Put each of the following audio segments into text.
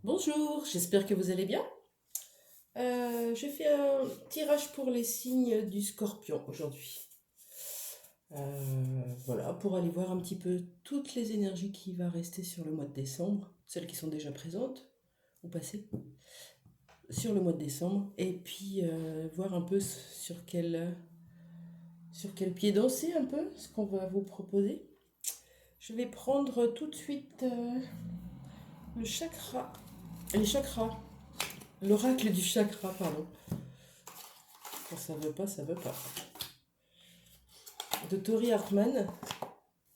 Bonjour, j'espère que vous allez bien. Je fais un tirage pour les signes du Scorpion aujourd'hui. Voilà, pour aller voir un petit peu toutes les énergies qui va rester sur le mois de décembre, celles qui sont déjà présentes ou passées sur le mois de décembre, et puis voir un peu sur quel pied danser un peu, ce qu'on va vous proposer. Je vais prendre tout de suite le chakra, les chakras, l'oracle du chakra, pardon. Quand ça veut pas, ça veut pas. De Tori Hartman,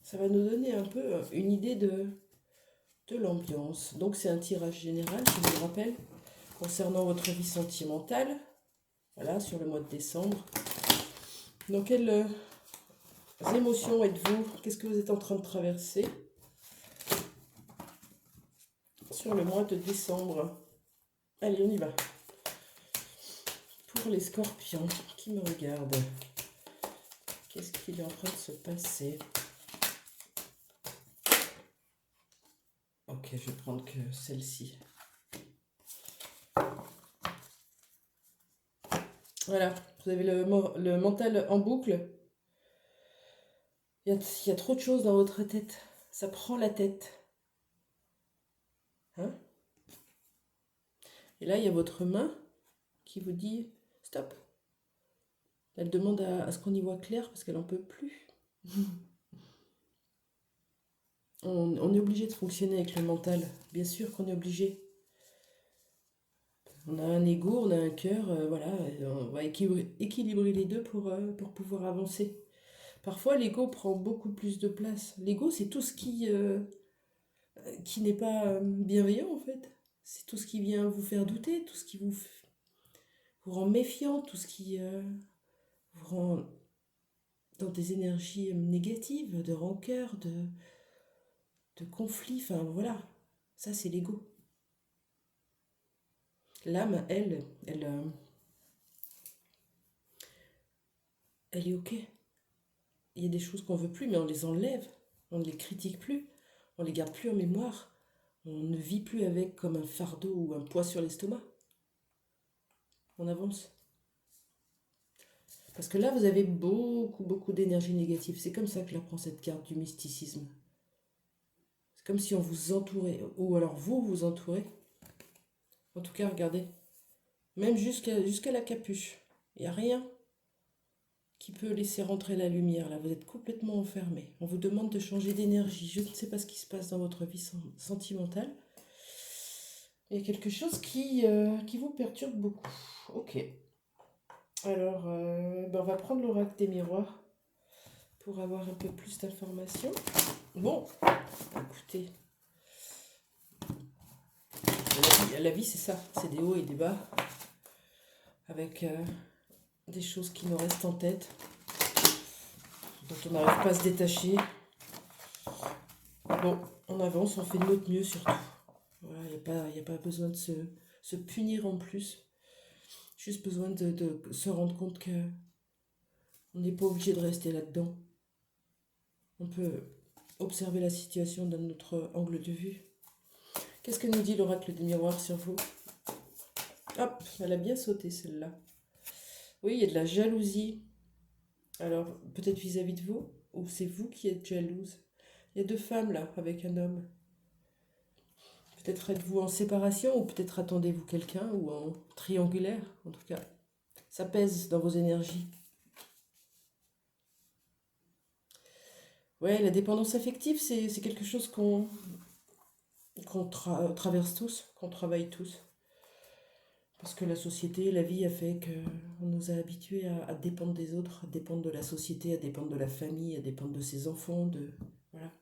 ça va nous donner un peu une idée de l'ambiance. Donc c'est un tirage général, je vous le rappelle, concernant votre vie sentimentale, voilà, sur le mois de décembre. Dans quelles émotions êtes-vous? Qu'est-ce que vous êtes en train de traverser sur le mois de décembre? Allez, on y va. Pour les scorpions qui me regardent, qu'est-ce qu'il est en train de se passer? Ok, je vais prendre que celle-ci. Voilà, vous avez le mental en boucle. Il y a trop de choses dans votre tête. Ça prend la tête. Hein? Et là, il y a votre main qui vous dit stop. Elle demande à ce qu'on y voit clair parce qu'elle n'en peut plus. On est obligé de fonctionner avec le mental. Bien sûr qu'on est obligé. On a un ego, on a un cœur, voilà, on va équilibrer les deux pour pouvoir avancer. Parfois, l'ego prend beaucoup plus de place. L'ego, c'est tout ce qui n'est pas bienveillant, en fait. C'est tout ce qui vient vous faire douter, tout ce qui vous rend méfiant, tout ce qui vous rend dans des énergies négatives, de rancœur, de conflit, enfin voilà, ça c'est l'ego. L'âme, elle est ok. Il y a des choses qu'on veut plus, mais on les enlève, on ne les critique plus, on les garde plus en mémoire, on ne vit plus avec comme un fardeau ou un poids sur l'estomac. On avance. Parce que là, vous avez beaucoup d'énergie négative. C'est comme ça que j'apprends cette carte du mysticisme. C'est comme si on vous entourait, ou alors vous vous entourez. En tout cas, regardez, même jusqu'à la capuche, il n'y a rien qui peut laisser rentrer la lumière. Là, vous êtes complètement enfermé. On vous demande de changer d'énergie. Je ne sais pas ce qui se passe dans votre vie sentimentale. Il y a quelque chose qui vous perturbe beaucoup. Ok. Alors, on va prendre l'oracle des miroirs pour avoir un peu plus d'informations. Bon, écoutez, la vie c'est ça, c'est des hauts et des bas, avec des choses qui nous restent en tête, dont on n'arrive pas à se détacher. Bon, on avance, on fait de notre mieux surtout. Voilà, il n'y a pas besoin de se punir en plus. Juste besoin de se rendre compte que on n'est pas obligé de rester là-dedans. On peut observer la situation d'un autre angle de vue. Qu'est-ce que nous dit l'oracle des miroirs sur vous? Hop, elle a bien sauté celle-là. Oui, il y a de la jalousie. Alors, peut-être vis-à-vis de vous, ou c'est vous qui êtes jalouse. Il y a deux femmes là, avec un homme. Peut-être êtes-vous en séparation, ou peut-être attendez-vous quelqu'un, ou en triangulaire, en tout cas. Ça pèse dans vos énergies. Ouais, la dépendance affective, c'est quelque chose qu'on traverse tous, qu'on travaille tous. Parce que la société, la vie a fait qu'on nous a habitués à dépendre des autres, à dépendre de la société, à dépendre de la famille, à dépendre de ses enfants, voilà.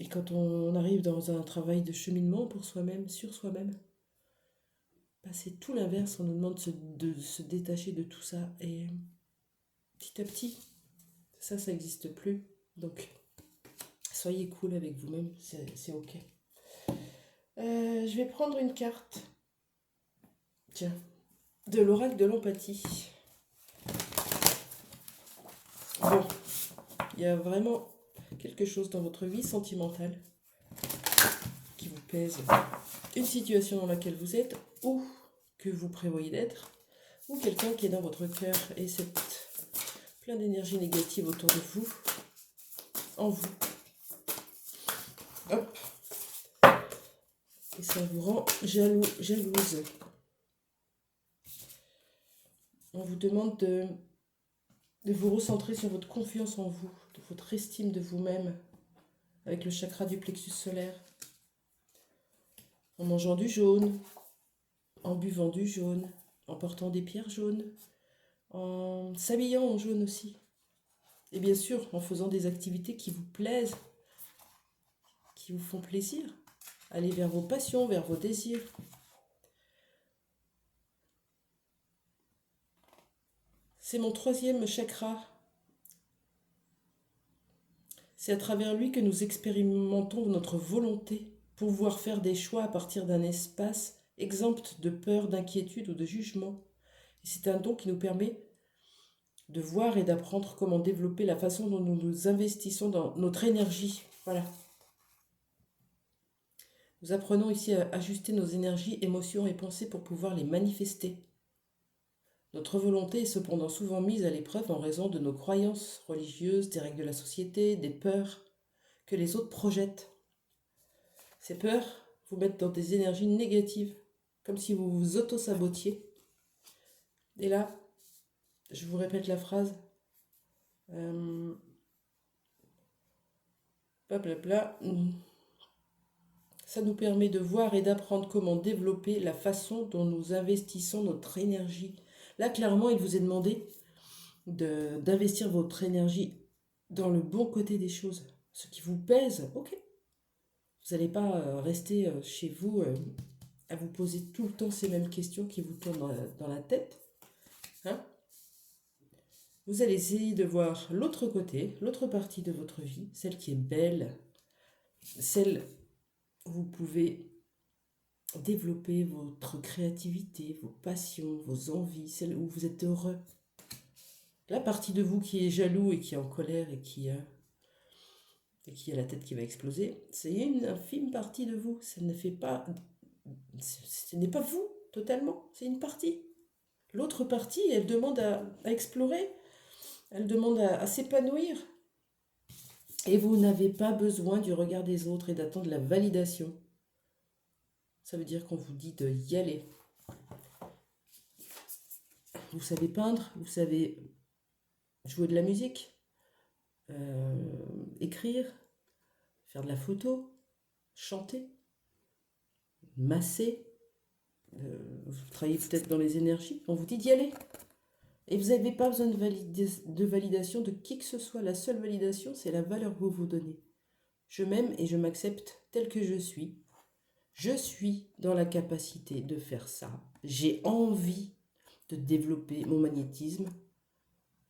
Et quand on arrive dans un travail de cheminement pour soi-même, sur soi-même, bah c'est tout l'inverse, on nous demande de se détacher de tout ça. Et petit à petit, ça n'existe plus. Donc, soyez cool avec vous-même, c'est ok. Je vais prendre une carte. Tiens, de l'oracle de l'empathie. Bon, il y a vraiment quelque chose dans votre vie sentimentale qui vous pèse une situation dans laquelle vous êtes ou que vous prévoyez d'être, ou quelqu'un qui est dans votre cœur et c'est plein d'énergie négative autour de vous, en vous. Hop. Et ça vous rend jalouse. On vous demande de vous recentrer sur votre confiance en vous, de votre estime de vous-même, avec le chakra du plexus solaire. En mangeant du jaune, en buvant du jaune, en portant des pierres jaunes, en s'habillant en jaune aussi. Et bien sûr, en faisant des activités qui vous plaisent, qui vous font plaisir. Allez vers vos passions, vers vos désirs. C'est mon 3e chakra. C'est à travers lui que nous expérimentons notre volonté, pouvoir faire des choix à partir d'un espace exempt de peur, d'inquiétude ou de jugement. Et c'est un don qui nous permet de voir et d'apprendre comment développer la façon dont nous nous investissons dans notre énergie. Voilà. Nous apprenons ici à ajuster nos énergies, émotions et pensées pour pouvoir les manifester. Notre volonté est cependant souvent mise à l'épreuve en raison de nos croyances religieuses, des règles de la société, des peurs que les autres projettent. Ces peurs vous mettent dans des énergies négatives, comme si vous vous auto-sabotiez. Et là, je vous répète la phrase. Blablabla. Ça nous permet de voir et d'apprendre comment développer la façon dont nous investissons notre énergie. Là, clairement, il vous est demandé d'investir votre énergie dans le bon côté des choses. Ce qui vous pèse, ok. Vous n'allez pas rester chez vous à vous poser tout le temps ces mêmes questions qui vous tournent dans la tête. Hein? Vous allez essayer de voir l'autre côté, l'autre partie de votre vie, celle qui est belle, celle où vous pouvez développer votre créativité, vos passions, vos envies, celle où vous êtes heureux. La partie de vous qui est jaloux et qui est en colère et qui a la tête qui va exploser, c'est une infime partie de vous. Ça ne fait pas... Ce n'est pas vous, totalement. C'est une partie. L'autre partie, elle demande à explorer. Elle demande à s'épanouir. Et vous n'avez pas besoin du regard des autres et d'attendre la validation. Ça veut dire qu'on vous dit de y aller. Vous savez peindre, vous savez jouer de la musique, écrire, faire de la photo, chanter, masser, vous travaillez peut-être dans les énergies, on vous dit d'y aller. Et vous n'avez pas besoin de validation de qui que ce soit. La seule validation, c'est la valeur que vous vous donnez. Je m'aime et je m'accepte tel que je suis. Je suis dans la capacité de faire ça. J'ai envie de développer mon magnétisme.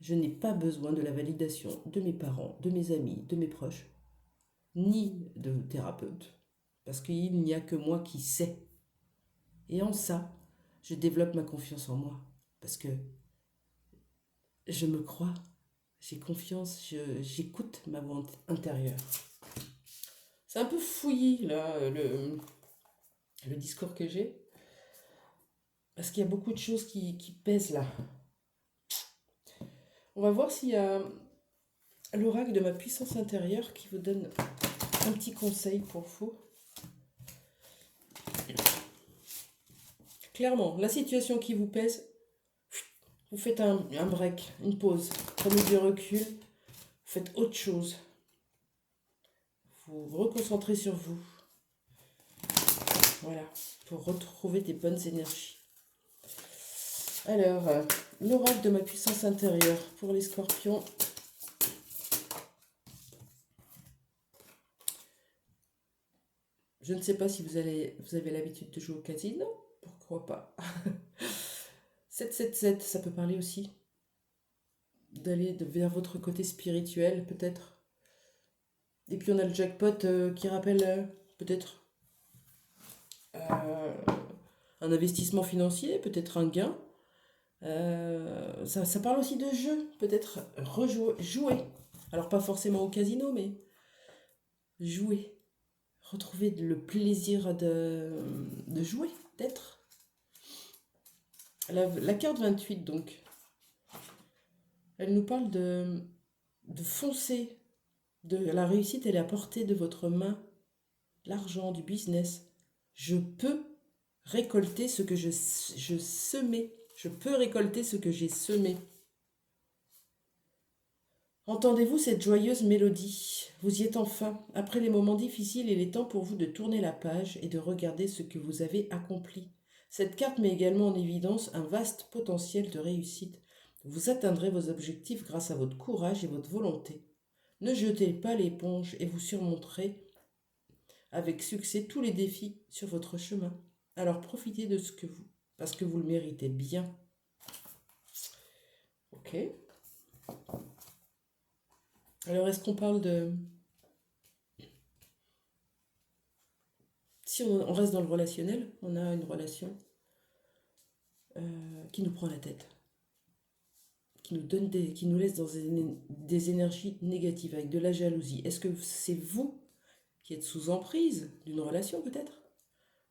Je n'ai pas besoin de la validation de mes parents, de mes amis, de mes proches, ni de thérapeutes. Parce qu'il n'y a que moi qui sais. Et en ça, je développe ma confiance en moi. Parce que je me crois, j'ai confiance, j'écoute ma voix intérieure. C'est un peu fouillis, là, le discours que j'ai. Parce qu'il y a beaucoup de choses qui pèsent là. On va voir s'il y a l'oracle de ma puissance intérieure qui vous donne un petit conseil pour vous. Clairement, la situation qui vous pèse, vous faites un break, une pause, prenez du recul, vous faites autre chose. Vous vous reconcentrez sur vous. Voilà, pour retrouver des bonnes énergies. Alors, l'oracle de ma puissance intérieure pour les scorpions. Je ne sais pas si vous avez l'habitude de jouer au casino. Pourquoi pas. 777, ça peut parler aussi d'aller vers votre côté spirituel, peut-être. Et puis on a le jackpot qui rappelle peut-être un investissement financier, peut-être un gain. Ça parle aussi de jeu, peut-être jouer. Alors pas forcément au casino, mais jouer. Retrouvez le plaisir de jouer, d'être. La carte 28, donc, elle nous parle de foncer, de la réussite, elle est à portée de votre main, l'argent, du business. Je peux récolter ce que je semais. Je peux récolter ce que j'ai semé. Entendez-vous cette joyeuse mélodie? Vous y êtes enfin. Après les moments difficiles, il est temps pour vous de tourner la page et de regarder ce que vous avez accompli. Cette carte met également en évidence un vaste potentiel de réussite. Vous atteindrez vos objectifs grâce à votre courage et votre volonté. Ne jetez pas l'éponge et vous surmonterez avec succès tous les défis sur votre chemin. Alors profitez de ce que vous, parce que vous le méritez bien. Ok. Alors est-ce qu'on parle de... Si on reste dans le relationnel, on a une relation qui nous prend la tête, qui nous laisse dans des énergies négatives, avec de la jalousie. Est-ce que c'est vous qui êtes sous emprise d'une relation peut-être?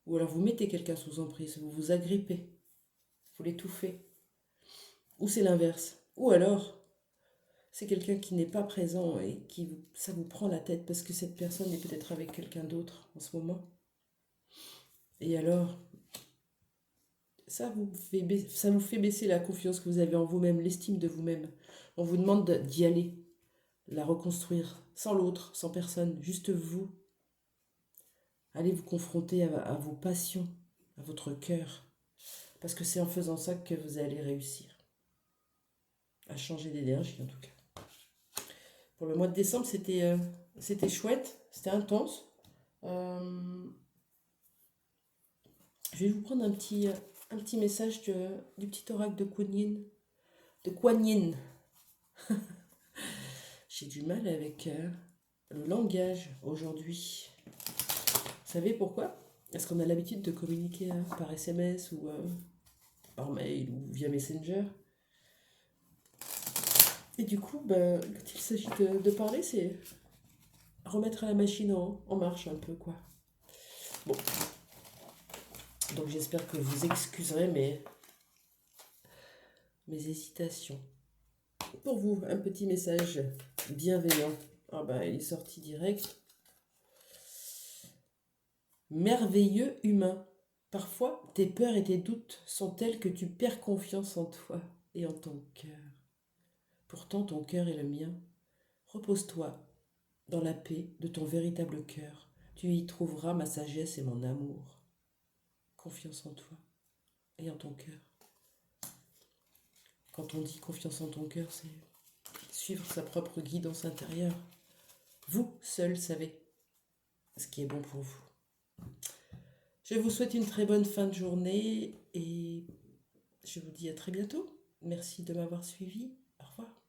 Ou alors vous mettez quelqu'un sous emprise, vous vous agrippez, vous l'étouffez. Ou c'est l'inverse. Ou alors c'est quelqu'un qui n'est pas présent et ça vous prend la tête parce que cette personne est peut-être avec quelqu'un d'autre en ce moment. Et alors, ça vous fait baisser la confiance que vous avez en vous-même, l'estime de vous-même. On vous demande d'y aller, la reconstruire, sans l'autre, sans personne, juste vous. Allez vous confronter à vos passions, à votre cœur. Parce que c'est en faisant ça que vous allez réussir. À changer d'énergie en tout cas. Pour le mois de décembre, c'était chouette, c'était intense. Je vais vous prendre un petit message du petit oracle de Kuan Yin. De Kuan Yin. J'ai du mal avec le langage aujourd'hui. Vous savez pourquoi? Est-ce qu'on a l'habitude de communiquer par SMS ou par mail ou via Messenger? Et du coup, quand il s'agit de parler, c'est remettre la machine en marche un peu, quoi. Bon. Donc j'espère que vous excuserez mes hésitations. Pour vous, un petit message bienveillant. Ah bah, il est sorti direct. Merveilleux humain. Parfois, tes peurs et tes doutes sont tels que tu perds confiance en toi et en ton cœur. Pourtant, ton cœur est le mien. Repose-toi dans la paix de ton véritable cœur. Tu y trouveras ma sagesse et mon amour. Confiance en toi et en ton cœur. Quand on dit confiance en ton cœur, c'est suivre sa propre guidance intérieure. Vous seul savez ce qui est bon pour vous. Je vous souhaite une très bonne fin de journée et je vous dis à très bientôt. Merci de m'avoir suivi. Au revoir.